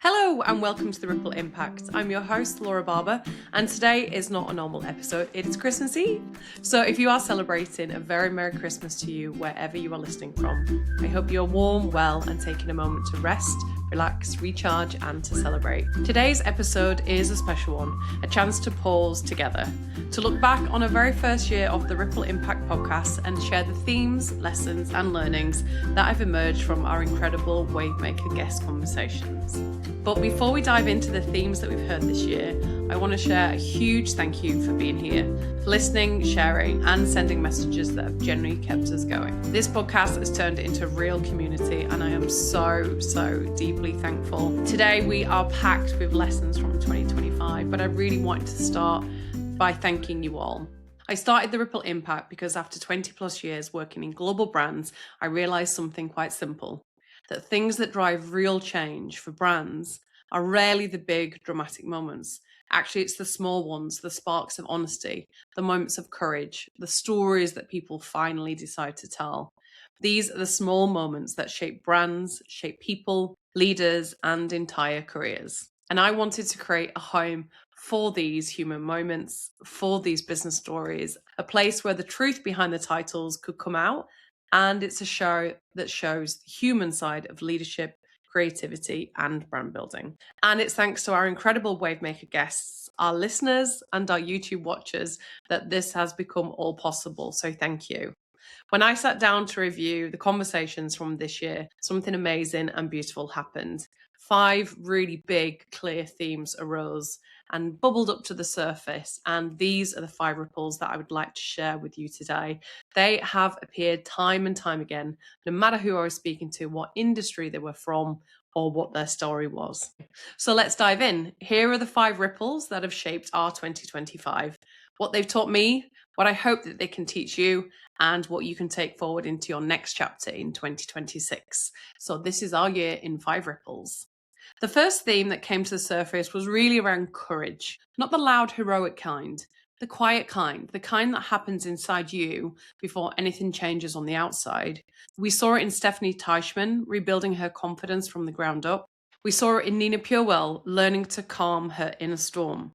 Hello and welcome to The Ripple Impact. I'm your host, Laura Barber, and today is not a normal episode, it is Christmas Eve. So if you are celebrating, a very Merry Christmas to you wherever you are listening from. I hope you're warm, well, and taking a moment to rest, relax, recharge, and to celebrate. Today's episode is a special one, a chance to pause together, to look back on our very first year of the Ripple Impact podcast and share the themes, lessons, and learnings that have emerged from our incredible Wavemaker guest conversations. But before we dive into the themes that we've heard this year, I want to share a huge thank you for being here, for listening, sharing, and sending messages that have genuinely kept us going. This podcast has turned into a real community, and I am so deeply thankful. Today, we are packed with lessons from 2025, but I really wanted to start by thanking you all. I started the Ripple Impact because after 20 plus years working in global brands, I realized something quite simple. That things that drive real change for brands are rarely the big dramatic moments. Actually, it's the small ones, the sparks of honesty, the moments of courage, the stories that people finally decide to tell. These are the small moments that shape brands, shape people, leaders, and entire careers. And I wanted to create a home for these human moments, for these business stories, a place where the truth behind the titles could come out. And it's a show that shows the human side of leadership, creativity, and brand building. And it's thanks to our incredible Wavemaker guests, our listeners, and our YouTube watchers that this has become all possible. So thank you. When I sat down to review the conversations from this year, something amazing and beautiful happened. 5 really big, clear themes arose and bubbled up to the surface. And these are the 5 ripples that I would like to share with you today. They have appeared time and time again, no matter who I was speaking to, what industry they were from, or what their story was. So let's dive in. Here are the 5 ripples that have shaped our 2025. What they've taught me, what I hope that they can teach you, and what you can take forward into your next chapter in 2026. So this is our year in 5 ripples. The first theme that came to the surface was really around courage, not the loud, heroic kind, the quiet kind, the kind that happens inside you before anything changes on the outside. We saw it in Stephanie Teichman rebuilding her confidence from the ground up. We saw it in Nina Purewell learning to calm her inner storm.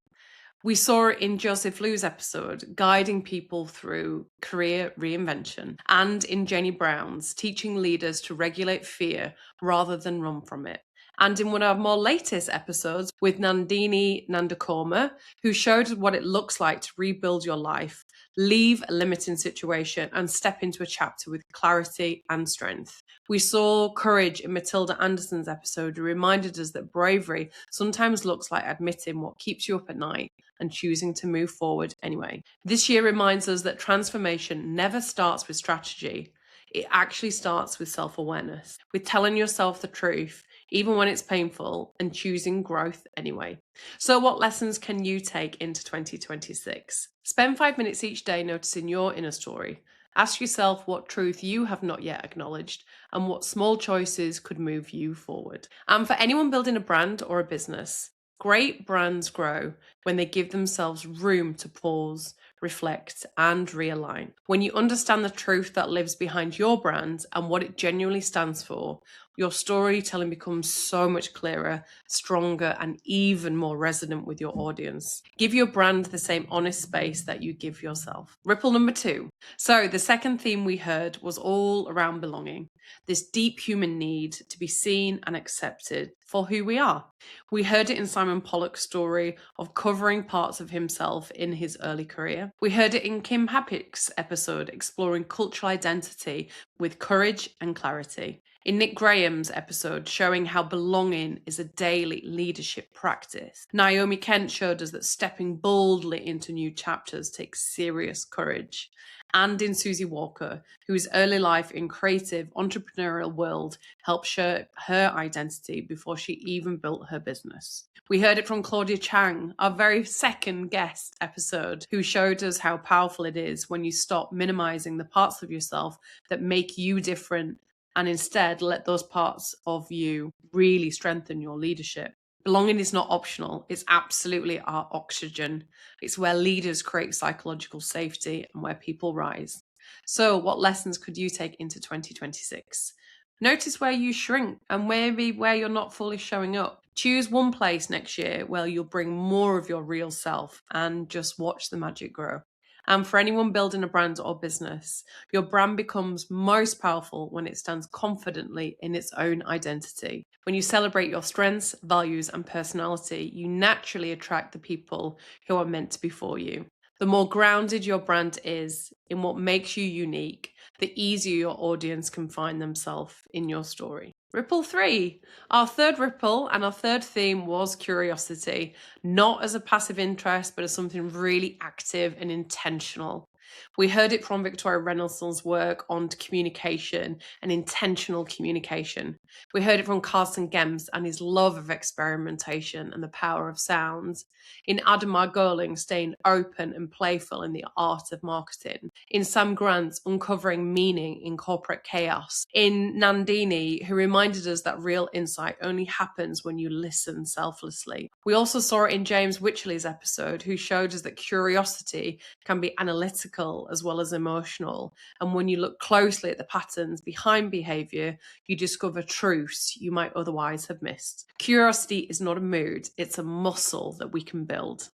We saw it in Joseph Liu's episode, guiding people through career reinvention, and in Jenny Brown's, teaching leaders to regulate fear rather than run from it. And in one of our more latest episodes with Nandini Nandakoma, who showed what it looks like to rebuild your life, leave a limiting situation and step into a chapter with clarity and strength. We saw courage in Matilda Anderson's episode, who reminded us that bravery sometimes looks like admitting what keeps you up at night and choosing to move forward anyway. This year reminds us that transformation never starts with strategy. It actually starts with self-awareness, with telling yourself the truth, even when it's painful, and choosing growth anyway. So what lessons can you take into 2026? Spend 5 minutes each day noticing your inner story. Ask yourself what truth you have not yet acknowledged and what small choices could move you forward. And for anyone building a brand or a business, great brands grow when they give themselves room to pause, reflect, and realign. When you understand the truth that lives behind your brand and what it genuinely stands for, your storytelling becomes so much clearer, stronger, and even more resonant with your audience. Give your brand the same honest space that you give yourself. Ripple number 2. So the second theme we heard was all around belonging, this deep human need to be seen and accepted for who we are. We heard it in Simon Pollock's story of covering parts of himself in his early career. We heard it in Kim Happick's episode exploring cultural identity with courage and clarity. In Nick Graham's episode showing how belonging is a daily leadership practice. Naomi Kent showed us that stepping boldly into new chapters takes serious courage. And in Susie Walker, whose early life in creative entrepreneurial world helped shape her identity before she even built her business. We heard it from Claudia Chang, our very second guest episode, who showed us how powerful it is when you stop minimizing the parts of yourself that make you different and instead let those parts of you really strengthen your leadership. Belonging is not optional. It's absolutely our oxygen. It's where leaders create psychological safety and where people rise. So what lessons could you take into 2026? Notice where you shrink and maybe where you're not fully showing up. Choose one place next year where you'll bring more of your real self and just watch the magic grow. And for anyone building a brand or business, your brand becomes most powerful when it stands confidently in its own identity. When you celebrate your strengths, values, and personality, you naturally attract the people who are meant to be for you. The more grounded your brand is in what makes you unique, the easier your audience can find themselves in your story. Ripple 3. Our third ripple and our third theme was curiosity, not as a passive interest, but as something really active and intentional. We heard it from Victoria Reynoldson's work on communication and intentional communication. We heard it from Carson Gems and his love of experimentation and the power of sounds. In Adam Margolin, staying open and playful in the art of marketing. In Sam Grant's uncovering meaning in corporate chaos. In Nandini, who reminded us that real insight only happens when you listen selflessly. We also saw it in James Wycherley's episode, who showed us that curiosity can be analytical as well as emotional. And when you look closely at the patterns behind behaviour, you discover truths you might otherwise have missed. Curiosity is not a mood, it's a muscle that we can build.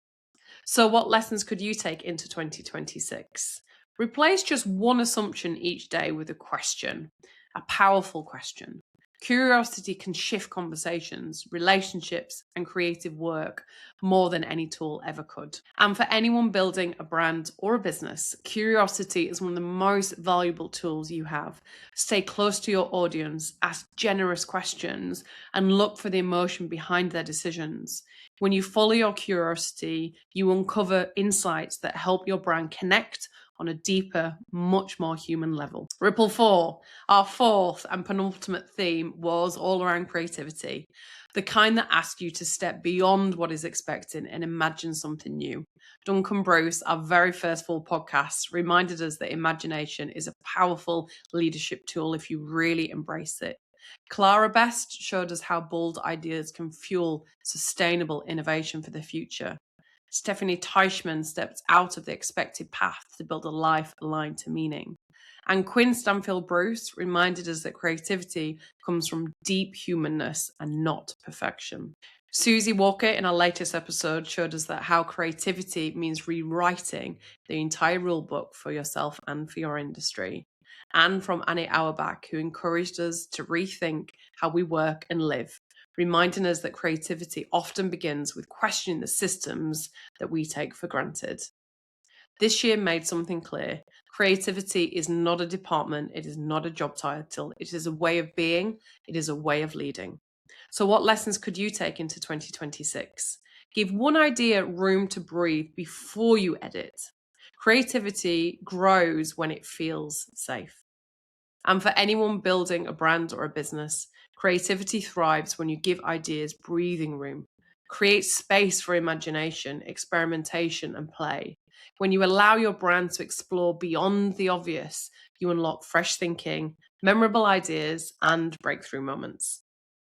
So what lessons could you take into 2026? Replace just one assumption each day with a question, a powerful question. Curiosity can shift conversations, relationships, and creative work more than any tool ever could. And for anyone building a brand or a business, curiosity is one of the most valuable tools you have. Stay close to your audience, ask generous questions, and look for the emotion behind their decisions. When you follow your curiosity, you uncover insights that help your brand connect on a deeper, much more human level. Ripple 4, our fourth and penultimate theme, was all around creativity, the kind that asks you to step beyond what is expected and imagine something new. Duncan Bruce, our very first full podcast, reminded us that imagination is a powerful leadership tool if you really embrace it. Clara Best showed us how bold ideas can fuel sustainable innovation for the future. Stephanie Teichman stepped out of the expected path to build a life aligned to meaning. And Quinn Stanfield Bruce reminded us that creativity comes from deep humanness and not perfection. Susie Walker in our latest episode showed us that how creativity means rewriting the entire rule book for yourself and for your industry. And from Annie Auerbach, who encouraged us to rethink how we work and live, reminding us that creativity often begins with questioning the systems that we take for granted. This year made something clear. Creativity is not a department, it is not a job title, it is a way of being, it is a way of leading. So what lessons could you take into 2026? Give one idea room to breathe before you edit. Creativity grows when it feels safe. And for anyone building a brand or a business, creativity thrives when you give ideas breathing room. Create space for imagination, experimentation, and play. When you allow your brand to explore beyond the obvious, you unlock fresh thinking, memorable ideas, and breakthrough moments.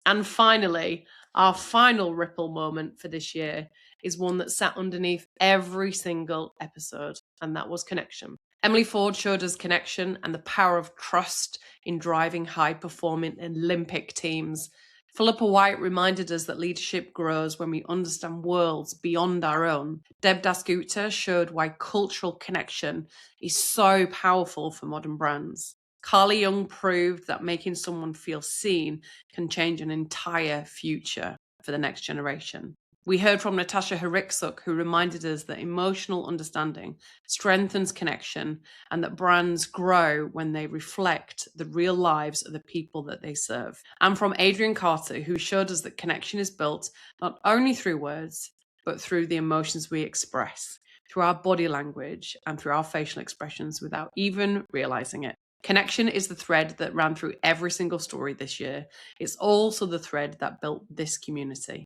And finally, our final ripple moment for this year is one that sat underneath every single episode, and that was connection. Emily Ford showed us connection and the power of trust in driving high-performing Olympic teams. Philippa White reminded us that leadership grows when we understand worlds beyond our own. Deb Dasgupta showed why cultural connection is so powerful for modern brands. Carly Young proved that making someone feel seen can change an entire future for the next generation. We heard from Natasha Hariksuk, who reminded us that emotional understanding strengthens connection and that brands grow when they reflect the real lives of the people that they serve. And from Adrian Carter, who showed us that connection is built not only through words, but through the emotions we express, through our body language and through our facial expressions without even realizing it. Connection is the thread that ran through every single story this year. It's also the thread that built this community.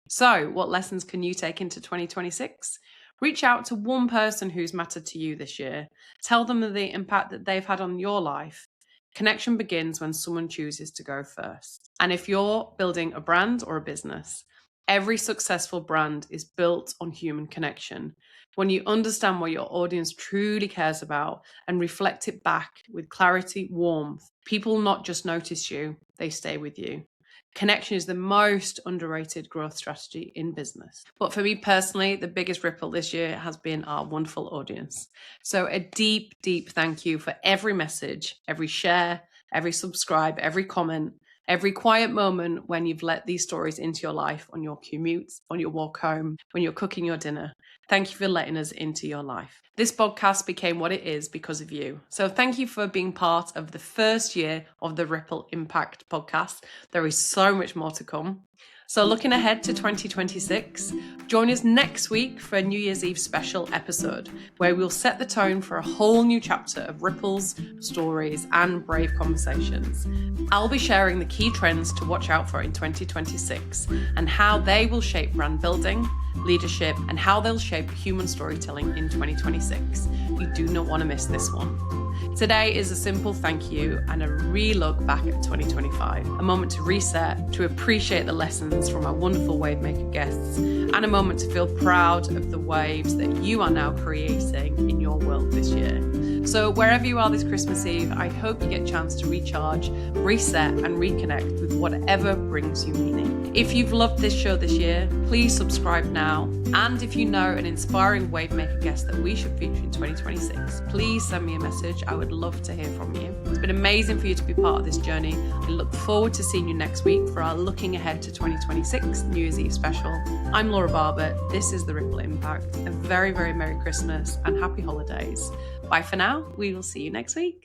So, what lessons can you take into 2026? Reach out to one person who's mattered to you this year. Tell them the impact that they've had on your life. Connection begins when someone chooses to go first. And if you're building a brand or a business, every successful brand is built on human connection. When you understand what your audience truly cares about and reflect it back with clarity, warmth, people not just notice you, they stay with you. Connection is the most underrated growth strategy in business. But for me personally, the biggest ripple this year has been our wonderful audience. So a deep, deep thank you for every message, every share, every subscribe, every comment, every quiet moment when you've let these stories into your life, on your commutes, on your walk home, when you're cooking your dinner. Thank you for letting us into your life. This podcast became what it is because of you. So thank you for being part of the first year of the Ripple Impact podcast. There is so much more to come. So looking ahead to 2026, join us next week for a New Year's Eve special episode where we'll set the tone for a whole new chapter of ripples, stories, and brave conversations. I'll be sharing the key trends to watch out for in 2026 and how they will shape brand building, leadership, and how they'll shape human storytelling in 2026. You do not want to miss this one. Today is a simple thank you and a re-look back at 2025, a moment to reset, to appreciate the lessons from our wonderful Wavemaker guests, and a moment to feel proud of the waves that you are now creating in your world this year. So wherever you are this Christmas Eve, I hope you get a chance to recharge, reset, and reconnect with whatever brings you meaning. If you've loved this show this year, please subscribe now. And if you know an inspiring Wavemaker guest that we should feature in 2026, please send me a message. I would love to hear from you. It's been amazing for you to be part of this journey. I look forward to seeing you next week for our Looking Ahead to 2026 New Year's Eve special. I'm Laura Barber. This is The Ripple Impact. A very, very Merry Christmas and Happy Holidays. Bye for now. We will see you next week.